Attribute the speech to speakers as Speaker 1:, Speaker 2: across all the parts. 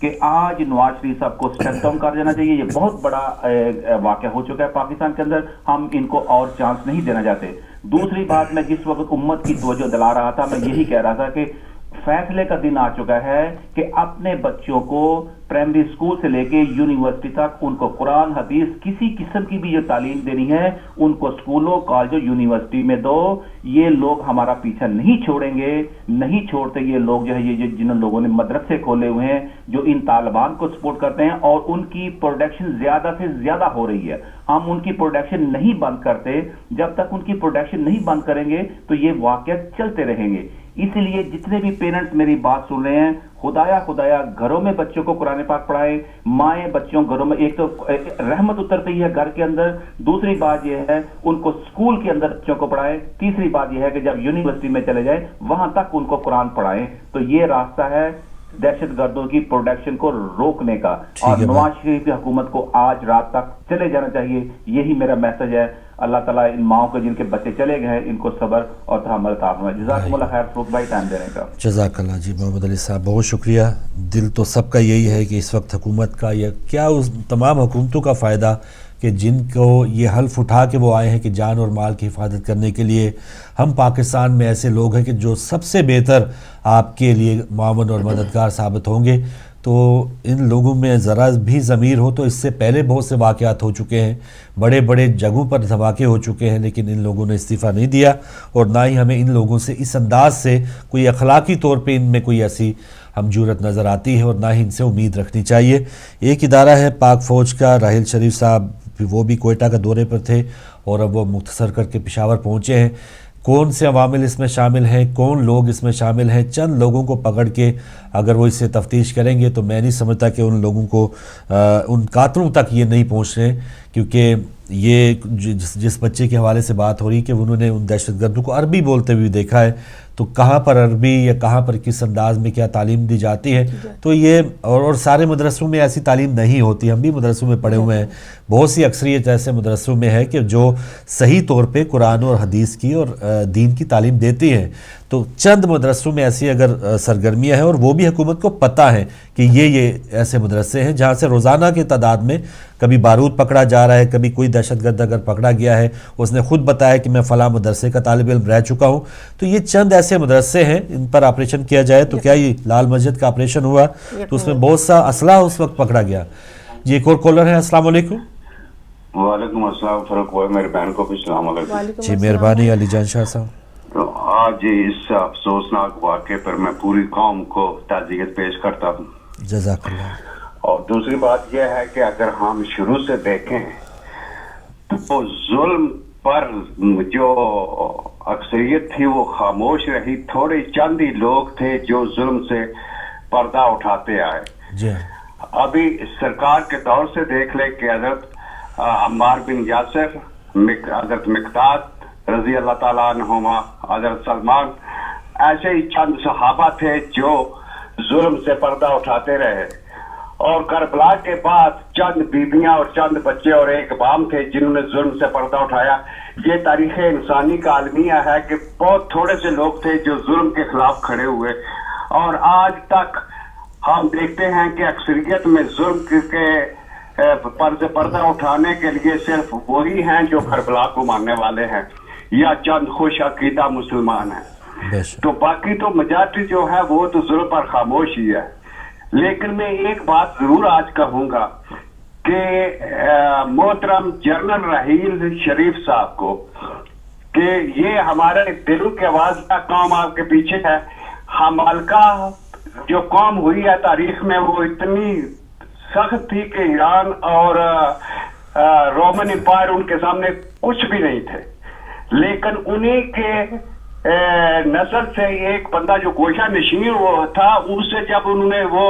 Speaker 1: کہ آج نواز شریف صاحب کو اسٹیپ ڈاؤن کر دینا چاہیے. یہ بہت بڑا واقعہ ہو چکا ہے پاکستان کے اندر, ہم ان کو اور چانس نہیں دینا چاہتے. دوسری بات, میں جس وقت امت کی توجہ دلا رہا تھا, میں یہی کہہ رہا تھا کہ فیصلے کا دن آ چکا ہے کہ اپنے بچوں کو پرائمری اسکول سے لے کے یونیورسٹی تک ان کو قرآن حدیث کسی قسم کی بھی جو تعلیم دینی ہے ان کو اسکولوں کالجوں یونیورسٹی میں دو. یہ لوگ ہمارا پیچھا نہیں چھوڑیں گے, نہیں چھوڑتے. یہ لوگ جو ہے یہ جن لوگوں نے مدرسے کھولے ہوئے ہیں جو ان طالبان کو سپورٹ کرتے ہیں اور ان کی پروڈکشن زیادہ سے زیادہ ہو رہی ہے, ہم ان کی پروڈکشن نہیں بند کرتے. جب تک ان کی پروڈکشن نہیں بند کریں گے تو یہ واقعات چلتے رہیں گے. اسی لیے جتنے بھی پیرنٹس میری بات سن رہے ہیں, خدایا گھروں میں بچوں کو قرآن پاک پڑھائیں. مائیں بچوں گھروں میں, ایک تو رحمت اترتی ہے گھر کے اندر, دوسری بات یہ ہے ان کو اسکول کے اندر بچوں کو پڑھائیں, تیسری بات یہ ہے کہ جب یونیورسٹی میں چلے جائیں وہاں تک ان کو قرآن پڑھائیں. تو یہ راستہ ہے دہشت گردوں کی پروڈکشن کو روکنے کا, اور نواز شریف کی حکومت کو آج رات تک چلے جانا چاہیے. یہی میرا میسج ہے. اللہ تعالیٰ ان ماؤں کے جن کے بچے چلے گئے ہیں ان کو صبر اور تحمل عطا فرمائے. جزاکم اللہ خیر فروخ بھائی ٹائم دینے کا.
Speaker 2: جزاک اللہ جی محمد علی صاحب, بہت شکریہ. دل تو سب کا یہی ہے کہ اس وقت حکومت کا یا کیا اس تمام حکومتوں کا فائدہ کہ جن کو یہ حلف اٹھا کے وہ آئے ہیں کہ جان اور مال کی حفاظت کرنے کے لیے ہم پاکستان میں ایسے لوگ ہیں کہ جو سب سے بہتر آپ کے لیے معاون اور مددگار ثابت ہوں گے. تو ان لوگوں میں ذرا بھی ضمیر ہو تو اس سے پہلے بہت سے واقعات ہو چکے ہیں, بڑے بڑے جگہوں پر دھماکے ہو چکے ہیں, لیکن ان لوگوں نے استعفیٰ نہیں دیا اور نہ ہی ہمیں ان لوگوں سے اس انداز سے کوئی اخلاقی طور پہ ان میں کوئی ایسی ہم جرت نظر آتی ہے اور نہ ہی ان سے امید رکھنی چاہیے. ایک ادارہ ہے پاک فوج کا, راحیل شریف صاحب وہ بھی کوئٹہ کا دورے پر تھے اور اب وہ مختصر کر کے پشاور پہنچے ہیں. کون سے عوامل اس میں شامل ہیں, کون لوگ اس میں شامل ہیں, چند لوگوں کو پکڑ کے اگر وہ اس سے تفتیش کریں گے تو میں نہیں سمجھتا کہ ان لوگوں کو ان قاتلوں تک یہ نہیں پہنچ رہے, کیونکہ یہ جس بچے کے حوالے سے بات ہو رہی کہ انہوں نے ان دہشت گردوں کو عربی بولتے ہوئے دیکھا ہے, تو کہاں پر عربی یا کہاں پر کس انداز میں کیا تعلیم دی جاتی ہے. تو یہ اور سارے مدرسوں میں ایسی تعلیم نہیں ہوتی. ہم بھی مدرسوں میں پڑھے ہوئے ہیں, بہت سی اکثریت ایسے مدرسوں میں ہے کہ جو صحیح طور پہ قرآن اور حدیث کی اور دین کی تعلیم دیتی ہیں. تو چند مدرسوں میں ایسی اگر سرگرمیاں ہیں اور وہ بھی حکومت کو پتہ ہے کہ یہ ایسے مدرسے ہیں جہاں سے روزانہ کے تعداد میں کبھی بارود پکڑا جا رہا ہے, کبھی کوئی دہشت گرد اگر پکڑا گیا ہے, اس نے خود بتایا کہ میں فلاں مدرسے کا طالب علم رہ چکا ہوں. تو یہ چند ایسے مدرسے ہیں, ان پر آپریشن کیا جائے تو کیا یہ لال مسجد کا آپریشن ہوا تو اس میں بہت سا اسلحہ اس وقت پکڑا گیا. جی ایک اور کالر ہے. السلام علیکم.
Speaker 3: وعلیکم السلام فروخ بھائی, میری بہن کو بھی السلام علیکم.
Speaker 2: جی مہربانی علی جان شاہ صاحب.
Speaker 3: تو آج اس افسوسناک واقعے پر میں پوری قوم کو تعزیت پیش کرتا ہوں.
Speaker 2: جزاک اللہ.
Speaker 3: اور دوسری بات یہ ہے کہ اگر ہم شروع سے دیکھیں تو ظلم پر جو اکثریت تھی وہ خاموش رہی. تھوڑے چند ہی لوگ تھے جو ظلم سے پردہ اٹھاتے آئے.
Speaker 2: جی
Speaker 3: ابھی سرکار کے دور سے دیکھ لیں کہ حضرت عمار بن یاسر, حضرت مقداد رضی اللہ تعالیٰ عنہما, حضرت سلمان, ایسے ہی چند صحابہ تھے جو ظلم سے پردہ اٹھاتے رہے. اور کربلا کے بعد چند بیویاں اور چند بچے اور ایک بام تھے جنہوں نے ظلم سے پردہ اٹھایا. یہ تاریخ انسانی کا المیہ ہے کہ بہت تھوڑے سے لوگ تھے جو ظلم کے خلاف کھڑے ہوئے, اور آج تک ہم دیکھتے ہیں کہ اکثریت میں ظلم کے پردہ اٹھانے کے لیے صرف وہی ہیں جو کربلا کو ماننے والے ہیں یا چند خوش عقیدہ مسلمان ہیں. تو باقی تو میجارٹی جو ہے وہ تو ظلم پر خاموش ہی ہے. لیکن میں ایک بات ضرور آج کہوں گا کہ محترم جنرل راحیل شریف صاحب کو کہ یہ ہمارے دلوں کی آواز کا قوم آپ کے پیچھے ہے. ہمالکا جو قوم ہوئی ہے تاریخ میں وہ اتنی سخت تھی کہ ایران اور رومن امپائر ان کے سامنے کچھ بھی نہیں تھے. لیکن انہیں کے نسل سے ایک بندہ جو گوشہ نشین وہ تھا, اس سے جب انہوں نے وہ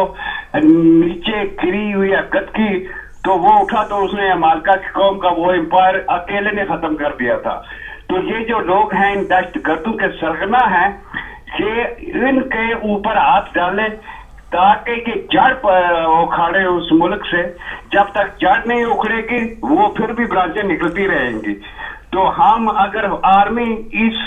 Speaker 3: نیچے گری ہوئی حرکت کی تو وہ اٹھا تو اس نے ہمالکا کی قوم کا وہ امپائر اکیلے نے ختم کر دیا تھا. تو یہ جو لوگ ہیں ان دہشت گردوں کے سرغنہ ہیں, یہ ان کے اوپر ہاتھ ڈالیں تاکہ یہ جڑ اکھاڑے اس ملک سے. جب تک جڑ نہیں اکھڑے گی وہ پھر بھی برانچیں نکلتی رہیں گی. تو ہم اگر آرمی اس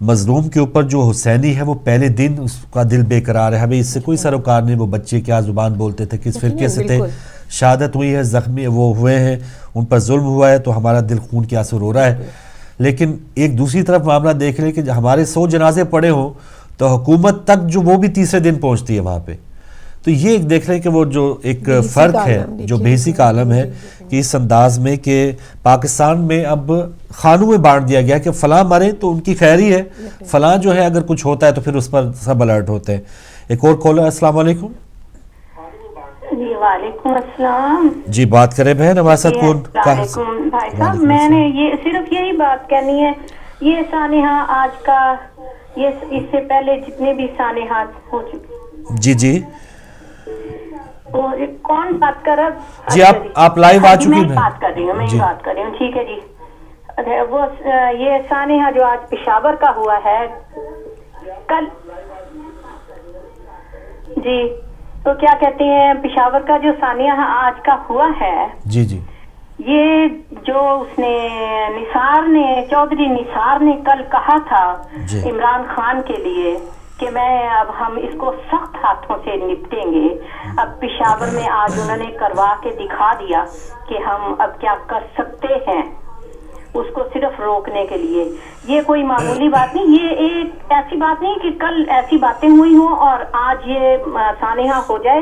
Speaker 2: مظلوم کے اوپر جو حسینی ہے وہ پہلے دن اس کا دل بے قرار ہے. ہمیں اس سے کوئی سروکار نہیں وہ بچے کیا زبان بولتے تھے, کس فرقے سے تھے, شہادت ہوئی ہے, زخمی وہ ہوئے ہیں, ان پر ظلم ہوا ہے, تو ہمارا دل خون کے آنسو رو رہا ہے. لیکن ایک دوسری طرف معاملہ دیکھ لیں کہ ہمارے 100 جنازے پڑے ہوں تو حکومت تک جو وہ بھی تیسرے دن پہنچتی ہے وہاں پہ. تو یہ ایک دیکھ لیں کہ وہ جو ایک فرق ہے, جو بیسک عالم ہے کہ اس انداز میں کہ پاکستان میں اب خانوں میں بانٹ دیا گیا کہ فلاں مرے تو ان کی خیر ہی ہے, فلاں جو ہے اگر کچھ ہوتا ہے تو پھر اس پر سب الرٹ ہوتے ہیں. ایک اور کالر. السلام علیکم.
Speaker 4: جی وعلیکم السلام.
Speaker 2: جی بات کریں بہن, ہمارے ساتھ کون؟
Speaker 4: وعلیکم بھائی صاحب, میں نے یہ صرف یہی بات کہنی ہے, یہ سانحہ آج کا, یہ اس سے پہلے جتنے بھی سانحات ہو چکے.
Speaker 2: جی جی
Speaker 4: کون بات کر رہا؟
Speaker 2: جی آپ لائیو آ چکی ہیں.
Speaker 4: میں بات کر رہی ہوں, میں بات کر رہی ہوں. ٹھیک ہے جی. وہ یہ سانحہ جو آج پشاور کا ہوا ہے کل, جی تو کیا کہتے ہیں, پشاور کا جو سانحہ آج کا ہوا ہے,
Speaker 2: جی جی,
Speaker 4: یہ جو اس نے نثار نے, چودھری نثار نے کل کہا تھا عمران خان کے لیے کہ اب ہم اس کو سخت ہاتھوں سے نپٹیں گے, اب پشاور میں آج انہوں نے کروا کے دکھا دیا کہ ہم اب کیا کر سکتے ہیں اس کو صرف روکنے کے لیے. یہ کوئی معمولی بات نہیں, یہ ایک ایسی بات نہیں کہ کل ایسی باتیں ہوئی ہوں اور آج یہ سانحہ ہو جائے.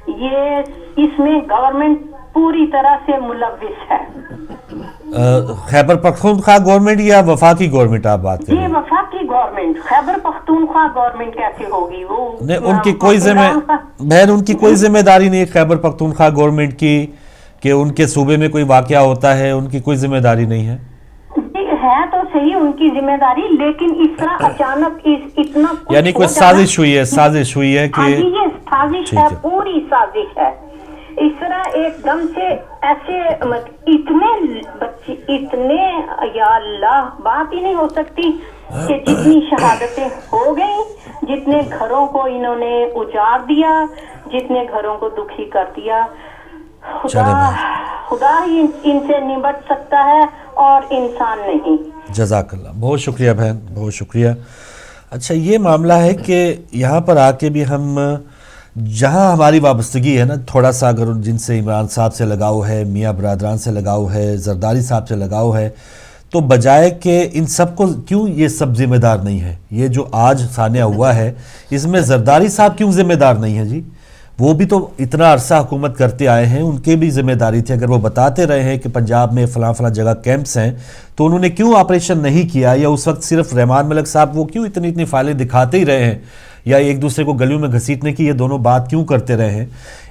Speaker 4: یہ اس میں گورنمنٹ پوری طرح سے ملوث ہے.
Speaker 2: خیبر پختونخوا گورنمنٹ یا وفاقی گورنمنٹ آپ بات کریں؟
Speaker 4: یہ وفاقی گورنمنٹ, خیبر پختونخوا گورنمنٹ کیسے ہوگی؟ وہ
Speaker 2: نہیں, ان کی کوئی بہن ان کی کوئی ذمہ داری نہیں خیبر پختونخوا گورنمنٹ کی کہ ان کے صوبے میں کوئی واقعہ ہوتا ہے, ان کی کوئی ذمہ داری نہیں ہے.
Speaker 4: ہے تو صحیح ان کی ذمہ داری, لیکن اس طرح اچانک اتنا
Speaker 2: یعنی کوئی سازش ہوئی ہے, سازش ہوئی ہے کہ
Speaker 4: یہ سازش ہے, پوری سازش ہے. اس طرح ایک دم سے ایسے اتنے بچے, اتنے, یا اللہ بات ہی نہیں ہو سکتی کہ جتنی شہادتیں ہو گئیں, جتنے گھروں کو انہوں نے اجاڑ دیا, جتنے گھروں کو دکھی کر دیا. خدا ہی ان سے نمٹ سکتا ہے اور انسان نہیں. جزاک اللہ,
Speaker 2: بہت شکریہ بہن, بہت شکریہ. اچھا یہ معاملہ ہے کہ یہاں پر آ کے بھی ہم جہاں ہماری وابستگی ہے نا, تھوڑا سا اگر جن سے عمران صاحب سے لگاؤ ہے, میاں برادران سے لگاؤ ہے, زرداری صاحب سے لگاؤ ہے, تو بجائے کہ ان سب کو کیوں یہ سب ذمہ دار نہیں ہے, یہ جو آج سانحہ ہوا ہے اس میں زرداری صاحب کیوں ذمہ دار نہیں ہے؟ جی وہ بھی تو اتنا عرصہ حکومت کرتے آئے ہیں, ان کے بھی ذمہ داری تھی. اگر وہ بتاتے رہے ہیں کہ پنجاب میں فلاں فلاں جگہ کیمپس ہیں تو انہوں نے کیوں آپریشن نہیں کیا, یا اس وقت صرف رحمان ملک صاحب وہ کیوں اتنی فائلیں دکھاتے ہی رہے ہیں, یا ایک دوسرے کو گلیوں میں گھسیٹنے کی یہ دونوں بات کیوں کرتے رہے ہیں.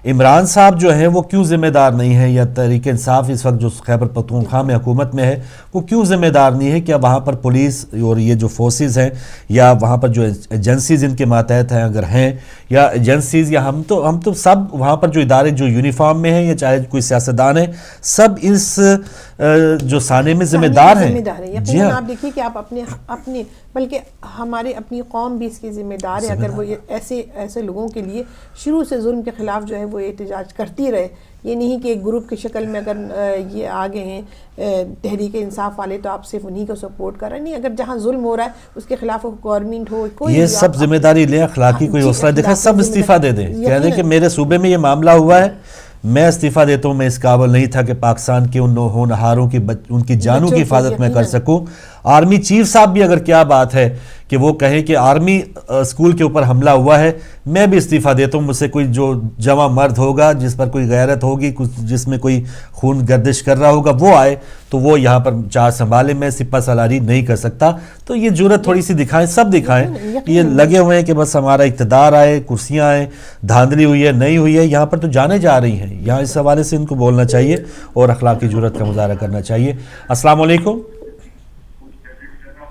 Speaker 2: عمران صاحب جو ہیں وہ کیوں ذمہ دار نہیں ہیں, یا تحریک انصاف اس وقت جو خیبر پختونخوا میں حکومت میں ہے وہ کیوں ذمہ دار نہیں ہے کہ وہاں پر پولیس اور یہ جو فورسز ہیں یا وہاں پر جو ایجنسیز ان کے ماتحت ہیں اگر ہیں, یا ایجنسیز, یا ہم تو سب وہاں پر جو ادارے جو یونیفارم میں ہیں یا چاہے کوئی سیاستدان ہیں, سب اس جو سانحے میں ذمہ دار ہیں.
Speaker 5: جی ہاں, آپ دیکھیے کہ آپ اپنے بلکہ ہمارے اپنی قوم بھی اس کی ذمہ دار ہے. اگر وہ ایسے لوگوں کے لیے شروع سے ظلم کے خلاف جو ہے وہ احتجاج کرتی رہے, یہ نہیں کہ ایک گروپ کی شکل میں اگر یہ آگے ہیں تحریک انصاف والے تو آپ صرف انہی کو سپورٹ کر رہے ہیں. نہیں, اگر جہاں ظلم ہو رہا ہے اس کے خلاف گورنمنٹ ہو, کوئی
Speaker 2: یہ سب ذمہ داری لیں, اخلاقی کوئی حوصلہ دکھائیں, سب استعفیٰ دے دیں, کہہ دیں کہ میرے صوبے میں یہ معاملہ ہوا ہے, میں استعفیٰ دیتا ہوں, میں اس قابل نہیں تھا کہ پاکستان کے ان ہونہاروں کی ان کی جانوں کی حفاظت میں کر سکوں. آرمی چیف صاحب بھی اگر کیا بات ہے کہ وہ کہیں کہ آرمی اسکول کے اوپر حملہ ہوا ہے, میں بھی استعفیٰ دیتا ہوں, مجھ سے کوئی جو جوان مرد ہوگا جس پر کوئی غیرت ہوگی, جس میں کوئی خون گردش کر رہا ہوگا وہ آئے تو وہ یہاں پر چار سنبھالے, میں سپہ سالاری نہیں کر سکتا. تو یہ جرت تھوڑی سی دکھائیں, سب دکھائیں. یہ لگے ہوئے ہیں کہ بس ہمارا اقتدار آئے, کرسیاں آئیں, دھاندلی ہوئی ہے نہیں ہوئی ہے, یہاں پر تو جانے جا رہی ہیں. یہاں اس حوالے سے ان کو بولنا چاہیے اور اخلاقی جرت کا مظاہرہ کرنا چاہیے. السلام علیکم.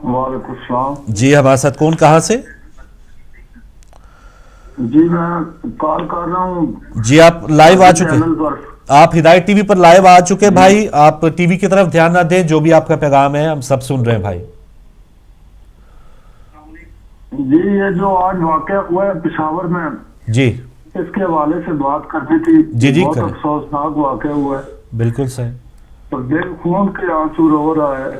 Speaker 6: وعلیکم السلام.
Speaker 2: جی ہمارے ساتھ کون, کہاں سے؟
Speaker 6: جی میں کال کر رہا ہوں.
Speaker 2: جی آپ لائیو آ چکے ہیں, آپ ہدایت ٹی وی پر لائیو آ چکے بھائی. آپ ٹی وی کی طرف دھیان نہ دیں, جو بھی آپ کا پیغام ہے ہم سب سن رہے ہیں بھائی.
Speaker 6: جی یہ جو آج واقعہ ہوا ہے پشاور میں,
Speaker 2: جی
Speaker 6: اس کے حوالے سے بات کرنی تھی.
Speaker 2: جی
Speaker 6: بہت افسوسناک واقعہ ہوا ہے.
Speaker 2: بالکل صحیح.
Speaker 6: تو دل خون کے آنسو رو رہا ہے.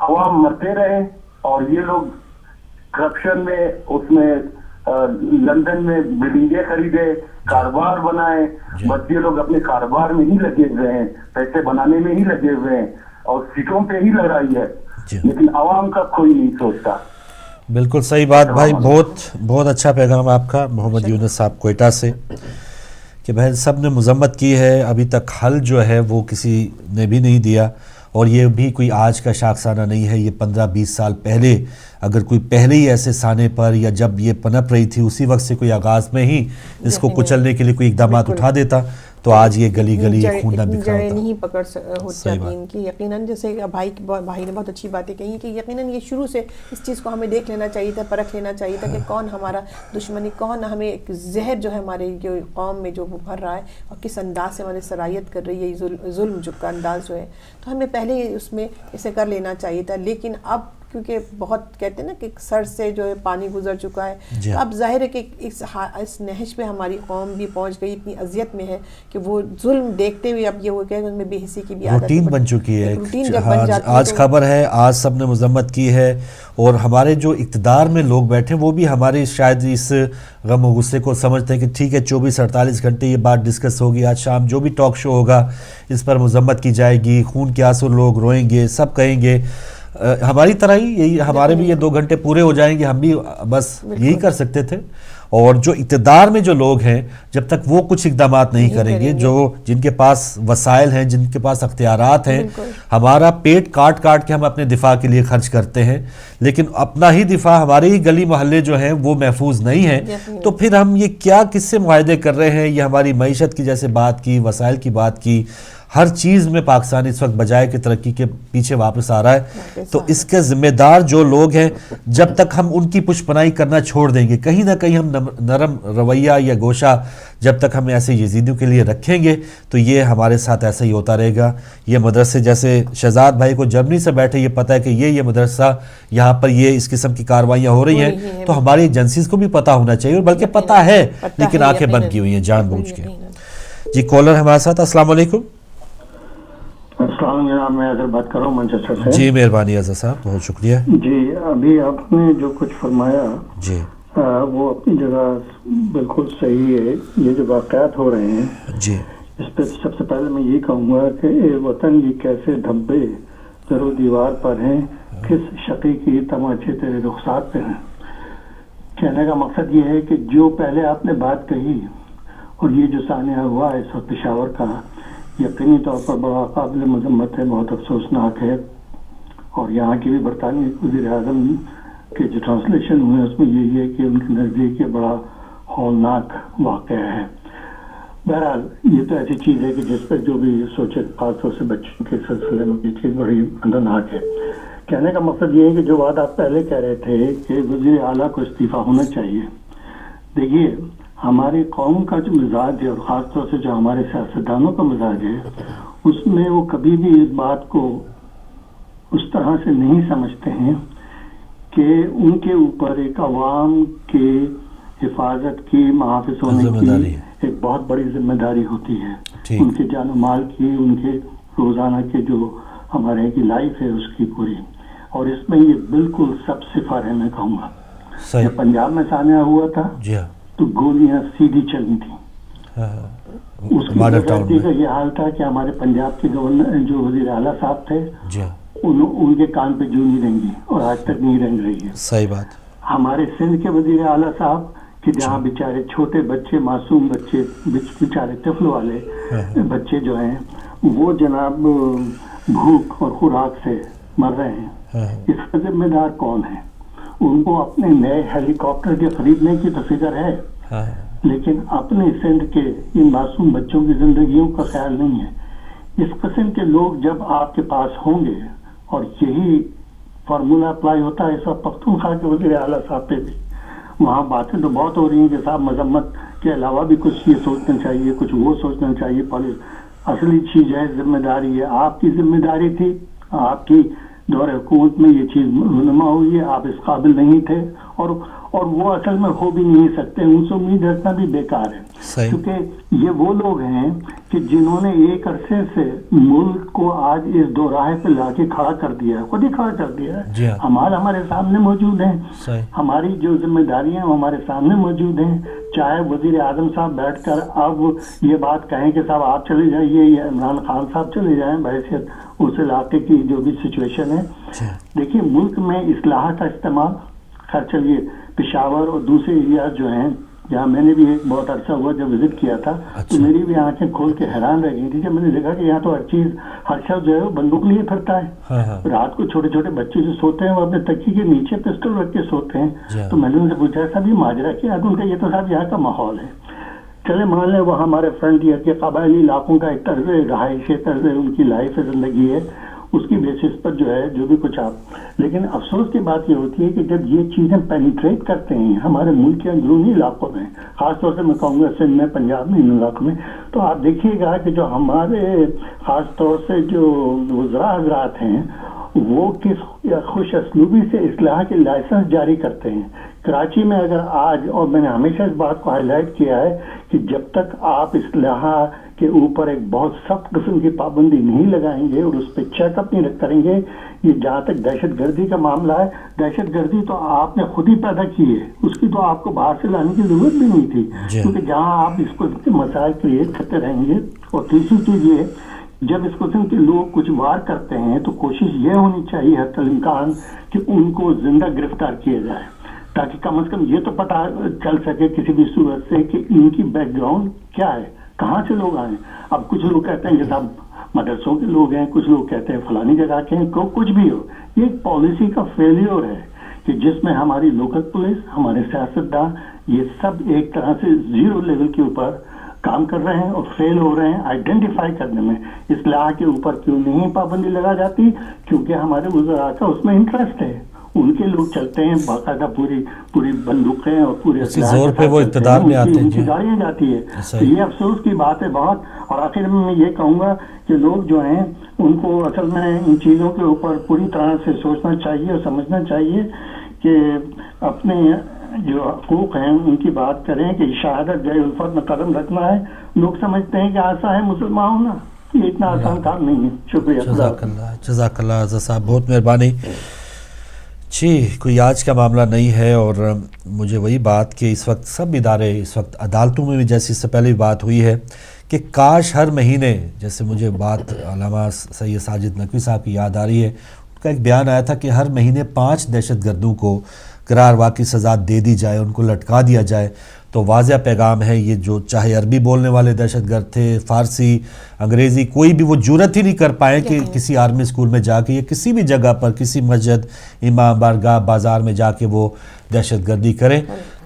Speaker 7: عوام مرتے رہے اور یہ لوگ کرپشن میں اس میں لندن میں بلڈنگیں خریدے, کاروبار بنائے, بچے لوگ اپنے کاروبار میں ہی لگے ہوئے ہیں, پیسے بنانے میں ہی لگے ہوئے ہیں اور سیٹوں پہ ہی لڑائی ہے, لیکن عوام کا کوئی نہیں سوچتا.
Speaker 2: بالکل صحیح بات بھائی, بہت اچھا پیغام آپ کا محمد یونس صاحب کوئٹہ سے, کہ بہن سب نے مذمت کی ہے, ابھی تک حل جو ہے وہ کسی نے بھی نہیں دیا, اور یہ بھی کوئی آج کا شاخسانہ نہیں ہے, یہ 15-20 سال پہلے اگر کوئی پہلے ہی ایسے سانے پر یا جب یہ پنپ رہی تھی اسی وقت سے کوئی آغاز میں ہی اس کو کچلنے کے لیے کوئی اقدامات اٹھا دیتا تو آج یہ گلی گلی خون نہ بکھرا ہوتا.
Speaker 5: نہیں پکڑ ہو جاتی ان کی. یقیناً جیسے بھائی نے بہت اچھی باتیں کہی کہ یقیناً یہ شروع سے اس چیز کو ہمیں دیکھ لینا چاہیے تھا, پرکھ لینا چاہیے تھا کہ کون ہمارا دشمنی, کون ہمیں ایک زہر جو ہے ہمارے جو قوم میں جو بھر رہا ہے اور کس انداز سے ہمارے سرایت کر رہی ہے, ظلم جو کا انداز جو ہے, تو ہمیں پہلے اس میں اسے کر لینا چاہیے تھا. لیکن اب کیونکہ بہت کہتے ہیں نا کہ سر سے جو ہے پانی گزر چکا ہے, تو اب ظاہر ہے کہ اس نہج پہ ہماری قوم بھی پہنچ گئی, اتنی اذیت میں ہے کہ وہ ظلم دیکھتے ہوئے اب یہ ہو گیا ان میں بے حسی کی بھی عادت
Speaker 2: روٹین بن چکی ہے. آج خبر ہے, آج سب نے مذمت کی ہے, اور ہمارے جو اقتدار میں لوگ بیٹھے وہ بھی ہمارے شاید اس غم و غصے کو سمجھتے ہیں کہ ٹھیک ہے 24-48 گھنٹے یہ بات ڈسکس ہوگی, آج شام جو بھی ٹاک شو ہوگا اس پر مذمت کی جائے گی, خون کے آنسو لوگ روئیں گے, سب کہیں گے ہماری طرح ہی, یہی ہمارے بھی یہ 2 گھنٹے پورے ہو جائیں گے, ہم بھی بس یہی کر سکتے تھے. اور جو اقتدار میں جو لوگ ہیں جب تک وہ کچھ اقدامات نہیں کریں گے, جو جن کے پاس وسائل ہیں, جن کے پاس اختیارات ہیں, ہمارا پیٹ کاٹ کاٹ کے ہم اپنے دفاع کے لیے خرچ کرتے ہیں, لیکن اپنا ہی دفاع, ہمارے ہی گلی محلے جو ہیں وہ محفوظ نہیں ہیں, تو پھر ہم یہ کیا کس سے معاہدے کر رہے ہیں. یہ ہماری معیشت کی جیسے بات کی, وسائل کی بات کی, ہر چیز میں پاکستان اس وقت بجائے کہ ترقی کے پیچھے واپس آ رہا ہے. تو اس کے ذمہ دار جو لوگ ہیں, جب تک ہم ان کی پشپنائی کرنا چھوڑ دیں گے, کہیں نہ کہیں ہم نرم رویہ یا گوشہ جب تک ہم ایسے یزیدیوں کے لیے رکھیں گے تو یہ ہمارے ساتھ ایسا ہی ہوتا رہے گا. یہ مدرسے جیسے شہزاد بھائی کو جرمنی سے بیٹھے یہ پتہ ہے کہ یہ مدرسہ یہاں پر یہ اس قسم کی کاروائیاں ہو رہی ہیں, تو ہماری ایجنسیز کو بھی پتہ ہونا چاہیے, اور بلکہ پتہ ہے لیکن آنکھیں بند کی ہوئی ہیں جان بوجھ کے. جی کالر ہمارے ساتھ, السلام علیکم.
Speaker 8: السلام علیکم, میں اظہر بات کر رہا ہوں مانچسٹر سے.
Speaker 2: جی مہربانی اظہر صاحب, بہت شکریہ.
Speaker 8: جی ابھی آپ نے جو کچھ فرمایا
Speaker 2: جی
Speaker 8: وہ اپنی جگہ بالکل صحیح ہے. یہ جو واقعات ہو رہے ہیں
Speaker 2: جی,
Speaker 8: اس پہ سب سے پہلے میں یہ کہوں گا کہ اے وطن یہ کیسے دھبے در و دیوار پر ہیں, کس شقی کی تماچے تیرے رخسار پہ ہیں. کہنے کا مقصد یہ ہے کہ جو پہلے آپ نے بات کہی اور یہ جو سانحہ ہوا ہے اس وقت پشاور کا, یقینی طور پر بڑا قابل مذمت ہے, بہت افسوسناک ہے. اور یہاں کی بھی برطانوی وزیر اعظم کے جو ٹرانسلیشن ہوئے اس میں یہی ہے کہ ان کے نزدیک یہ بڑا ہولناک واقعہ ہے. بہرحال یہ تو ایسی چیز ہے کہ جس پر جو بھی سوچے, خاص طور سے بچوں کے سلسلے میں یہ چیز بڑی خطرناک ہے. کہنے کا مقصد یہ ہے کہ جو بات آپ پہلے کہہ رہے تھے کہ وزیر اعلیٰ کو استعفیٰ ہونا چاہیے. دیکھیے ہماری قوم کا جو مزاج ہے اور خاص طور سے جو ہمارے سیاستدانوں کا مزاج ہے اس میں وہ کبھی بھی اس بات کو اس طرح سے نہیں سمجھتے ہیں کہ ان کے اوپر ایک عوام کے حفاظت کی, محافظ ہونے کی ایک بہت بڑی ذمہ داری ہوتی ہے. ان کے جان و مال کی, ان کے روزانہ کے جو ہمارے کی لائف ہے اس کی پوری. اور اس میں یہ بالکل سب صفر ہے. میں کہوں گا جب پنجاب میں سانحہ ہوا تھا تو گولیاں سیدھی چلنی تھیں. اس کی وجہ کا یہ حال تھا کہ ہمارے پنجاب کے گورنر جو وزیر اعلیٰ صاحب تھے ان کے کان پہ جو نہیں رہیں گی اور آج تک نہیں رنگ رہی ہے.
Speaker 2: صحیح بات.
Speaker 8: ہمارے سندھ کے وزیر اعلیٰ صاحب کہ جہاں بیچارے چھوٹے بچے, معصوم بچے, بیچارے طفل والے بچے جو ہیں وہ جناب بھوک اور خوراک سے مر رہے ہیں. اس کا ذمہ دار کون ہے؟ ان کو اپنے نئے ہیلی کاپٹر کے خریدنے کی تو فکر ہے, لیکن اپنے سندھ کے ان معصوم بچوں کی زندگیوں کا خیال نہیں ہے. اس قسم کے لوگ جب آپ کے پاس ہوں گے, اور یہی فارمولا اپلائی ہوتا ہے اس وقت پختونخوا کے وزیر اعلیٰ صاحب پہ بھی. وہاں باتیں تو بہت ہو رہی ہیں کہ صاحب مذمت کے علاوہ بھی کچھ یہ سوچنا چاہیے, کچھ وہ سوچنا چاہیے. اصلی چیز ہے ذمہ داری ہے. آپ کی ذمہ داری تھی, آپ کی دور حکومت میں یہ چیز رونما ہوئی ہے, آپ اس قابل نہیں تھے. اور وہ اصل میں ہو بھی نہیں سکتے. ان سے امید رکھنا بھی بیکار ہے, کیونکہ یہ وہ لوگ ہیں کہ جنہوں نے ایک عرصے سے ملک کو آج اس دوراہے پہ لا کے کھڑا کر دیا ہے, خود ہی کھڑا کر دیا ہے. ہمارے سامنے موجود ہیں, ہماری جو ذمہ داریاں ہمارے سامنے موجود ہیں. چاہے وزیر اعظم صاحب بیٹھ کر اب یہ بات کہیں کہ صاحب آپ چلے جائیے یا عمران خان صاحب چلے جائیں بحیثیت اس علاقے کی جو بھی سچویشن ہے. دیکھیے ملک میں اصلاح کا استعمال, خیر چلیے پشاور اور دوسرے ایریاز جو ہیں جہاں میں نے بھی ایک بہت عرصہ ہوا جب وزٹ کیا تھا تو میری بھی آنکھیں کھول کے حیران رہ گئی تھی جب میں نے دیکھا کہ یہاں تو ہر چیز ہر شخص جو ہے وہ بندوق لیے پھرتا ہے. رات کو چھوٹے چھوٹے بچے جو سوتے ہیں وہ اپنے تکیے کے نیچے پسٹل رکھ کے سوتے ہیں. تو میں نے ان سے پوچھا صاحب یہ ماجرا کیا ہے؟ ان کا یہ تو صاحب یہاں کا ماحول ہے. چلے مان لیں وہ ہمارے فرنٹیئر کے قبائلی علاقوں کا ایک طرز رہائش ہے, طرز ان کی لائف زندگی ہے, اس کی بیسس پر جو ہے جو بھی کچھ آپ. لیکن افسوس کی بات یہ ہوتی ہے کہ جب یہ چیزیں پینیٹریٹ کرتے ہیں ہمارے ملک کے اندرونی علاقوں میں, خاص طور سے میں کہوں گا سندھ میں, پنجاب میں, ان علاقوں میں, تو آپ دیکھیے گا کہ جو ہمارے خاص طور سے جو وزراء حضرات ہیں وہ کس خوش اسلوبی سے اصلاح کے لائسنس جاری کرتے ہیں. کراچی میں اگر آج, اور میں نے ہمیشہ اس بات کو ہائی لائٹ کیا ہے کہ جب تک آپ اصلاح کے اوپر ایک بہت سخت قسم کی پابندی نہیں لگائیں گے اور اس پہ چیک اپ نہیں کریں گے, یہ جہاں تک دہشت گردی کا معاملہ ہے, دہشت گردی تو آپ نے خود ہی پیدا کی ہے, اس کی تو آپ کو باہر سے لانے کی ضرورت بھی نہیں تھی, کیونکہ جہاں آپ اس کو مسائل کریٹ کرتے رہیں گے. اور تیسری چیز یہ, جب اس قسم کے لوگ کچھ وار کرتے ہیں تو کوشش یہ ہونی چاہیے حتی الامکان کہ ان کو زندہ گرفتار کیا جائے, تاکہ کم از کم یہ تو پتہ چل سکے کسی بھی صورت سے کہ ان کی بیک گراؤنڈ کیا ہے, کہاں سے لوگ آئے. اب کچھ لوگ کہتے ہیں کہ صاحب مدرسوں کے لوگ ہیں, کچھ لوگ کہتے ہیں فلانی جگہ کے ہیں, کچھ بھی ہو. یہ ایک پالیسی کا فیلیور ہے کہ جس میں ہماری لوکل پولیس, ہمارے سیاستدان, یہ سب ایک طرح سے زیرو لیول کے اوپر کام کر رہے ہیں اور فیل ہو رہے ہیں آئیڈینٹیفائی کرنے میں. اصلاح کے اوپر کیوں نہیں پابندی لگا جاتی؟ کیونکہ ہمارے وزراء کا اس میں انٹرسٹ ہے, ان کے لوگ چلتے ہیں باقاعدہ پوری بندوقیں اور پورے
Speaker 2: زور پہ وہ اقتدار میں آتے ہیں,
Speaker 8: گاڑیاں جاتی ہے. تو یہ افسوس کی بات ہے بہت. اور آخر میں یہ کہوں گا کہ لوگ جو ہیں ان کو اصل میں ان چیزوں کے اوپر پوری طرح سے سوچنا چاہیے اور سمجھنا چاہیے کہ اپنے جو حقوق ہیں ان کی بات کریں کہ شہادت جائے الفت میں قدم رکھنا ہے. لوگ سمجھتے ہیں کہ آسان ہے مسلمان ہونا, یہ اتنا آسان کام نہیں ہے. شکریہ.
Speaker 2: جزاک اللہ رضا صاحب, بہت مہربانی. جی کوئی آج کا معاملہ نہیں ہے, اور مجھے وہی بات کہ اس وقت سب ادارے, اس وقت عدالتوں میں بھی جیسے اس سے پہلے بھی بات ہوئی ہے کہ کاش ہر مہینے, جیسے مجھے بات علامہ سید ساجد نقوی صاحب کی یاد آ رہی ہے, ان کا ایک بیان آیا تھا کہ ہر مہینے 5 دہشت گردوں کو قرار واقعی سزا دے دی جائے, ان کو لٹکا دیا جائے. تو واضح پیغام ہے یہ, جو چاہے عربی بولنے والے دہشت گرد تھے, فارسی, انگریزی, کوئی بھی وہ جرت ہی نہیں کر پائے کہ کسی آرمی اسکول میں جا کے یا کسی بھی جگہ پر, کسی مسجد, امام بارگاہ, بازار میں جا کے وہ دہشت گردی کریں.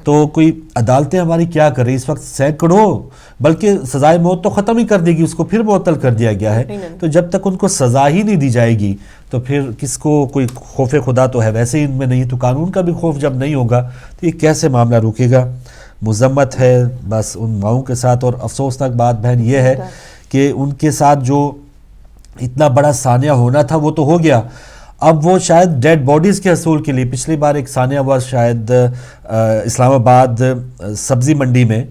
Speaker 2: تو کوئی عدالتیں ہماری کیا کر رہی اس وقت؟ سینکڑوں, بلکہ سزائے موت تو ختم ہی کر دے گی, اس کو پھر معطل کر دیا گیا ہے. تو جب تک ان کو سزا ہی نہیں دی جائے گی تو پھر کس کو کوئی خوف خدا تو ہے ویسے ہی ان میں نہیں, تو قانون کا بھی خوف جب نہیں ہوگا تو یہ کیسے معاملہ رکے گا؟ مذمت ہے بس ان ماؤں کے ساتھ. اور افسوسناک بات بہن یہ ہے کہ ان کے ساتھ جو اتنا بڑا سانحہ ہونا تھا وہ تو ہو گیا, اب وہ شاید ڈیڈ باڈیز کے حصول کے لیے, پچھلی بار ایک سانحہ ہوا شاید اسلام آباد سبزی منڈی میں,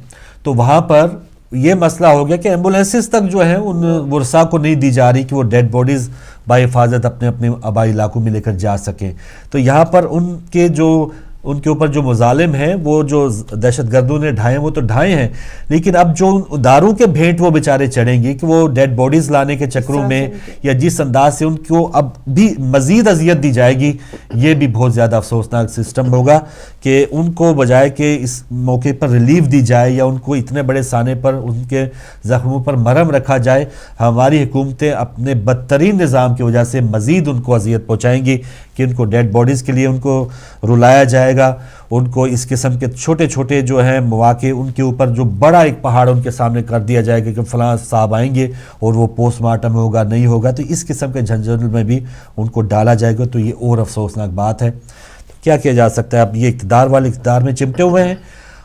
Speaker 2: تو وہاں پر یہ مسئلہ ہو گیا کہ ایمبولینسز تک جو ہیں ان ورثاء کو نہیں دی جا رہی کہ وہ ڈیڈ باڈیز بحفاظت اپنے اپنے آبائی علاقوں میں لے کر جا سکیں. تو یہاں پر ان کے اوپر جو مظالم ہیں, وہ جو دہشت گردوں نے ڈھائے وہ تو ڈھائے ہیں, لیکن اب جو داروں کے بھینٹ وہ بیچارے چڑھیں گے کہ وہ ڈیڈ باڈیز لانے کے چکروں میں یا جس انداز سے ان کو اب بھی مزید اذیت دی جائے گی, یہ بھی بہت زیادہ افسوسناک سسٹم ہوگا کہ ان کو بجائے کہ اس موقع پر ریلیف دی جائے یا ان کو اتنے بڑے سانے پر ان کے زخموں پر مرہم رکھا جائے, ہماری حکومتیں اپنے بدترین نظام کی وجہ سے مزید ان کو اذیت پہنچائیں گی کہ ان کو ڈیڈ باڈیز کے لیے ان کو رلایا جائے گا, ان کو اس قسم کے چھوٹے چھوٹے جو ہیں مواقع ان کے اوپر جو بڑا ایک پہاڑ ان کے سامنے کر دیا جائے گا کہ فلاں صاحب آئیں گے اور وہ پوسٹ مارٹم ہوگا نہیں ہوگا, تو اس قسم کے جھنجھٹ میں بھی ان کو ڈالا جائے گا. تو یہ اور افسوسناک بات ہے. کیا کیا جا سکتا ہے؟ اب یہ اقتدار والے اقتدار میں چمٹے ہوئے ہیں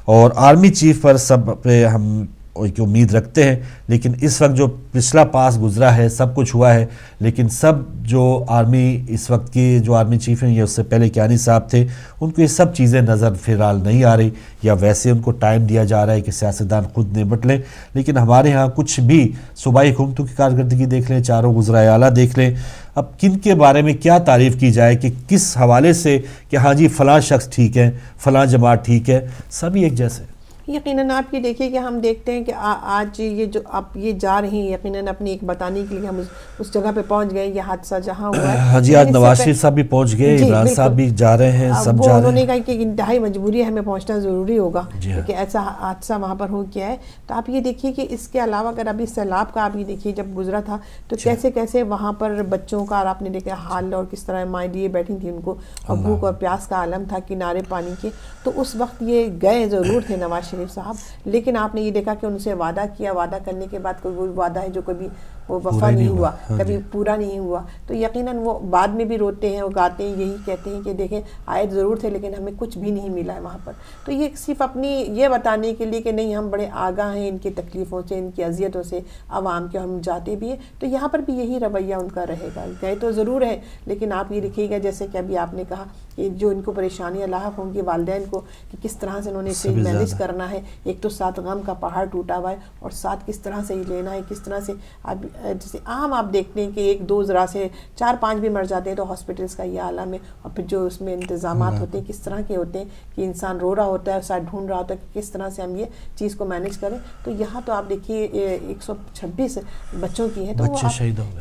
Speaker 2: اور آرمی چیف پر سب پہ ہم کی امید رکھتے ہیں. لیکن اس وقت جو پچھلا پاس گزرا ہے سب کچھ ہوا ہے, لیکن سب جو آرمی اس وقت کی جو آرمی چیف ہیں یا اس سے پہلے کیانی صاحب تھے, ان کو یہ سب چیزیں نظر فی الحال نہیں آ رہی, یا ویسے ان کو ٹائم دیا جا رہا ہے کہ سیاستدان خود نمٹ لیں. لیکن ہمارے ہاں کچھ بھی صوبائی حکومتوں کی کارکردگی دیکھ لیں, چاروں وزرائے اعلیٰ دیکھ لیں, اب کن کے بارے میں کیا تعریف کی جائے کہ کس حوالے سے کہ ہاں جی فلاں شخص ٹھیک ہے, فلاں جماعت ٹھیک ہے, سبھی ایک جیسے.
Speaker 5: یقیناً آپ یہ دیکھیے کہ ہم دیکھتے ہیں کہ آج یہ جو آپ یہ جا رہے ہیں یقیناً اپنی ایک بتانے کے لیے ہم اس جگہ پہ پہنچ گئے, یہ حادثہ جہاں ہوا ہے.
Speaker 2: ہاں جی, آج نواز شریف صاحب بھی پہنچ گئے, عمران صاحب بھی جا رہے ہیں, سب جا رہے ہیں.
Speaker 5: انہوں نے کہا کہ انتہائی مجبوری ہے, ہمیں پہنچنا ضروری ہوگا کہ ایسا حادثہ وہاں پر ہو گیا ہے. تو آپ یہ دیکھیے کہ اس کے علاوہ اگر ابھی سیلاب کا آپ یہ دیکھیے جب گزرا تھا تو کیسے کیسے وہاں پر بچوں کا آپ نے دیکھا حال, اور کس طرح مائیں لیے بیٹھی تھی, ان کو بھوک اور پیاس کا عالم تھا کنارے پانی کے. تو اس وقت یہ گئے ضرور تھے نواز شریف صاحب, لیکن آپ نے یہ دیکھا کہ ان سے وعدہ کیا, وعدہ کرنے کے بعد کوئی وعدہ ہے جو کبھی وہ وفا نہیں ہوا, کبھی پورا نہیں ہوا. تو یقیناً وہ بعد میں بھی روتے ہیں, وہ گاتے ہیں, یہی کہتے ہیں کہ دیکھیں آئے ضرور تھے لیکن ہمیں کچھ بھی نہیں ملا ہے وہاں پر. تو یہ صرف اپنی یہ بتانے کے لیے کہ نہیں ہم بڑے آگاہ ہیں ان کی تکلیفوں سے, ان کی اذیتوں سے, عوام کے, ہم جاتے بھی ہیں. تو یہاں پر بھی یہی رویہ ان کا رہے گا. گئے تو ضرور ہے لیکن آپ یہ دیکھیے گا جیسے کہ ابھی آپ نے کہا کہ جو ان کو پریشانیاں لاحق ہوں گی والدین کو, کہ کس طرح سے انہوں نے اسے مینیج کرنا ہے. ایک تو ساتھ غم کا پہاڑ ٹوٹا ہوا ہے, اور ساتھ کس طرح سے ہی لینا ہے, کس طرح سے. اب جیسے عام آپ دیکھتے ہیں کہ 1-2 ذرا سے 4-5 بھی مر جاتے ہیں تو ہاسپٹلس کا یہ عالم ہے, اور پھر جو اس میں انتظامات ہوتے ہیں کس طرح کے ہوتے ہیں کہ انسان رو رہا ہوتا ہے, ساتھ ڈھونڈ رہا ہوتا ہے کہ کس طرح سے ہم یہ چیز کو مینیج کریں. تو یہاں تو آپ دیکھیے 126 بچوں کی ہیں, تو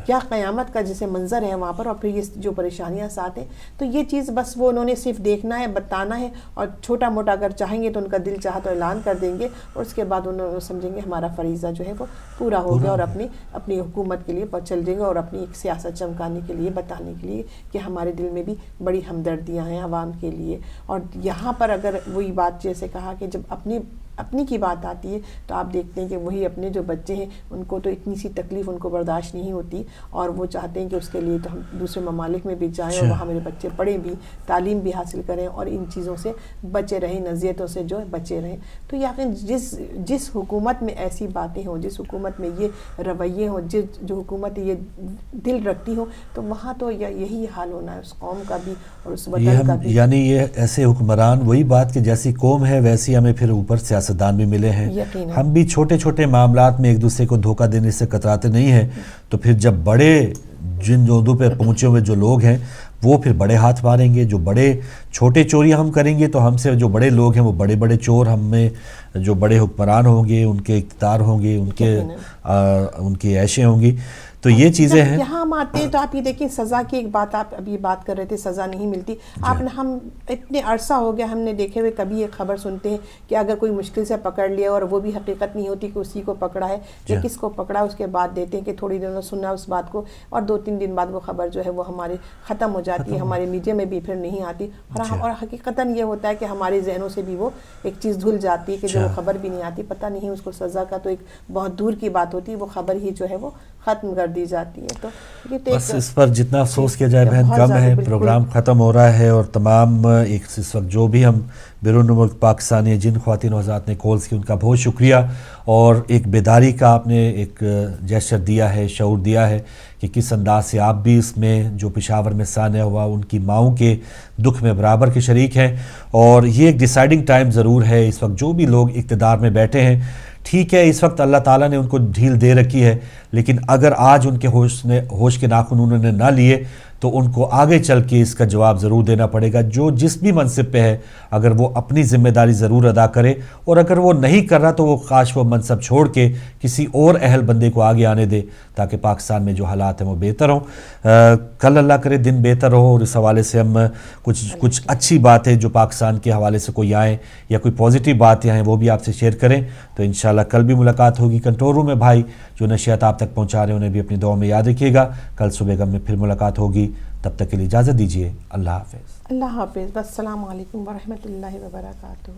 Speaker 5: کیا قیامت کا جیسے منظر ہے وہاں پر, اور پھر یہ جو پریشانیاں ساتھ ہیں. تو یہ چیز بس وہ انہوں نے صرف دیکھنا ہے, بتانا ہے, اور چھوٹا موٹا اگر چاہیں گے تو ان کا دل چاہا تو اعلان کر دیں گے, اور اس کے بعد انہوں سمجھیں گے ہمارا فریضہ جو ہے وہ پورا ہو گیا, اور اپنی حکومت کے لیے چل جائیں گے, اور اپنی ایک سیاست چمکانے کے لیے, بتانے کے لیے کہ ہمارے دل میں بھی بڑی ہمدردیاں ہیں عوام کے لیے. اور یہاں پر اگر وہی بات جیسے کہا کہ جب اپنی کی بات آتی ہے تو آپ دیکھتے ہیں کہ وہی اپنے جو بچے ہیں ان کو تو اتنی سی تکلیف ان کو برداشت نہیں ہوتی, اور وہ چاہتے ہیں کہ اس کے لیے تو ہم دوسرے ممالک میں بھی جائیں اور وہاں میرے بچے پڑھیں بھی, تعلیم بھی حاصل کریں, اور ان چیزوں سے بچے رہیں, نزیتوں سے جو بچے رہیں. تو یقین جس حکومت میں ایسی باتیں ہوں, جس حکومت میں یہ رویے ہوں, جو حکومت یہ دل رکھتی ہو, تو وہاں تو یہی حال ہونا ہے اس قوم کا بھی اور اس وطن کا بھی.
Speaker 2: یعنی یہ ایسے حکمران, وہی بات کہ جیسی قوم ہے ویسی ہمیں پھر اوپر سیاستدان بھی ملے ہیں. ہم بھی چھوٹے چھوٹے معاملات میں ایک دوسرے کو دھوکہ دینے سے کتراتے نہیں ہیں, تو پھر جب بڑے جن عہدوں پہ پہنچے ہوئے جو لوگ ہیں وہ پھر بڑے ہاتھ ماریں گے. جو بڑے چھوٹے چوریاں ہم کریں گے تو ہم سے جو بڑے لوگ ہیں وہ بڑے بڑے چور, ہم میں جو بڑے حکمران ہوں گے, ان کے اقتدار ہوں گے, ان کی عیشیں ہوں گی. تو یہ چیزیں ہیں.
Speaker 5: یہاں ہم آتے ہیں تو آپ یہ دیکھیں سزا کی ایک بات, آپ ابھی بات کر رہے تھے سزا نہیں ملتی. ہم اتنے عرصہ ہو گیا ہم نے دیکھے ہوئے کبھی ایک خبر سنتے ہیں کہ اگر کوئی مشکل سے پکڑ لیا اور وہ بھی حقیقت نہیں ہوتی کہ اسی کو پکڑا ہے یا کس کو پکڑا, اس کے بعد دیتے ہیں کہ تھوڑی دنوں سنا اس بات کو, اور 2-3 دن بعد وہ خبر جو ہے وہ ہمارے ختم ہو جاتی ہے, ہمارے میڈیا میں بھی پھر نہیں آتی, اور حقیقتاً یہ ہوتا ہے کہ ہمارے ذہنوں سے بھی وہ ایک چیز دھل جاتی ہے کہ جو خبر بھی نہیں آتی, پتہ نہیں اس کو سزا کا تو ایک بہت دور کی بات ہوتی ہے, وہ خبر ہی جو ہے وہ ختم کر دی جاتی ہے. تو
Speaker 2: بس اس پر جتنا افسوس کیا جائے بہن کم ہے. پروگرام ختم ہو رہا ہے, اور تمام اس وقت جو بھی ہم بیرون ملک پاکستانی جن خواتین و حضرات نے کالز کی ان کا بہت شکریہ, اور ایک بیداری کا آپ نے ایک جیسچر دیا ہے, شعور دیا ہے کہ کس انداز سے آپ بھی اس میں جو پشاور میں سانحہ ہوا ان کی ماؤں کے دکھ میں برابر کے شریک ہیں. اور یہ ایک ڈیسائیڈنگ ٹائم ضرور ہے اس وقت. جو بھی لوگ اقتدار میں بیٹھے ہیں, ٹھیک ہے اس وقت اللہ تعالیٰ نے ان کو ڈھیل دے رکھی ہے, لیکن اگر آج ان کے ہوش کے ناخن انہوں نے نہ لیے تو ان کو آگے چل کے اس کا جواب ضرور دینا پڑے گا. جو جس بھی منصب پہ ہے اگر وہ اپنی ذمہ داری ضرور ادا کرے, اور اگر وہ نہیں کر رہا تو وہ کاش وہ منصب چھوڑ کے کسی اور اہل بندے کو آگے آنے دے, تاکہ پاکستان میں جو حالات ہیں وہ بہتر ہوں. کل اللہ کرے دن بہتر ہو, اور اس حوالے سے ہم کچھ اچھی باتیں جو پاکستان کے حوالے سے کوئی آئیں یا کوئی پازیٹیو باتیں آئیں وہ بھی آپ سے شیئر کریں. تو انشاءاللہ کل بھی ملاقات ہوگی. کنٹرول روم میں بھائی جو نشریات آپ تک پہنچا رہے ہیں انہیں بھی اپنی دعاؤں میں یاد رکھیے گا. کل صبح گم میں پھر ملاقات ہوگی, تب تک کے لیے اجازت دیجیے. اللہ حافظ.
Speaker 5: اللہ حافظ. السلام علیکم ورحمۃ اللہ وبرکاتہ.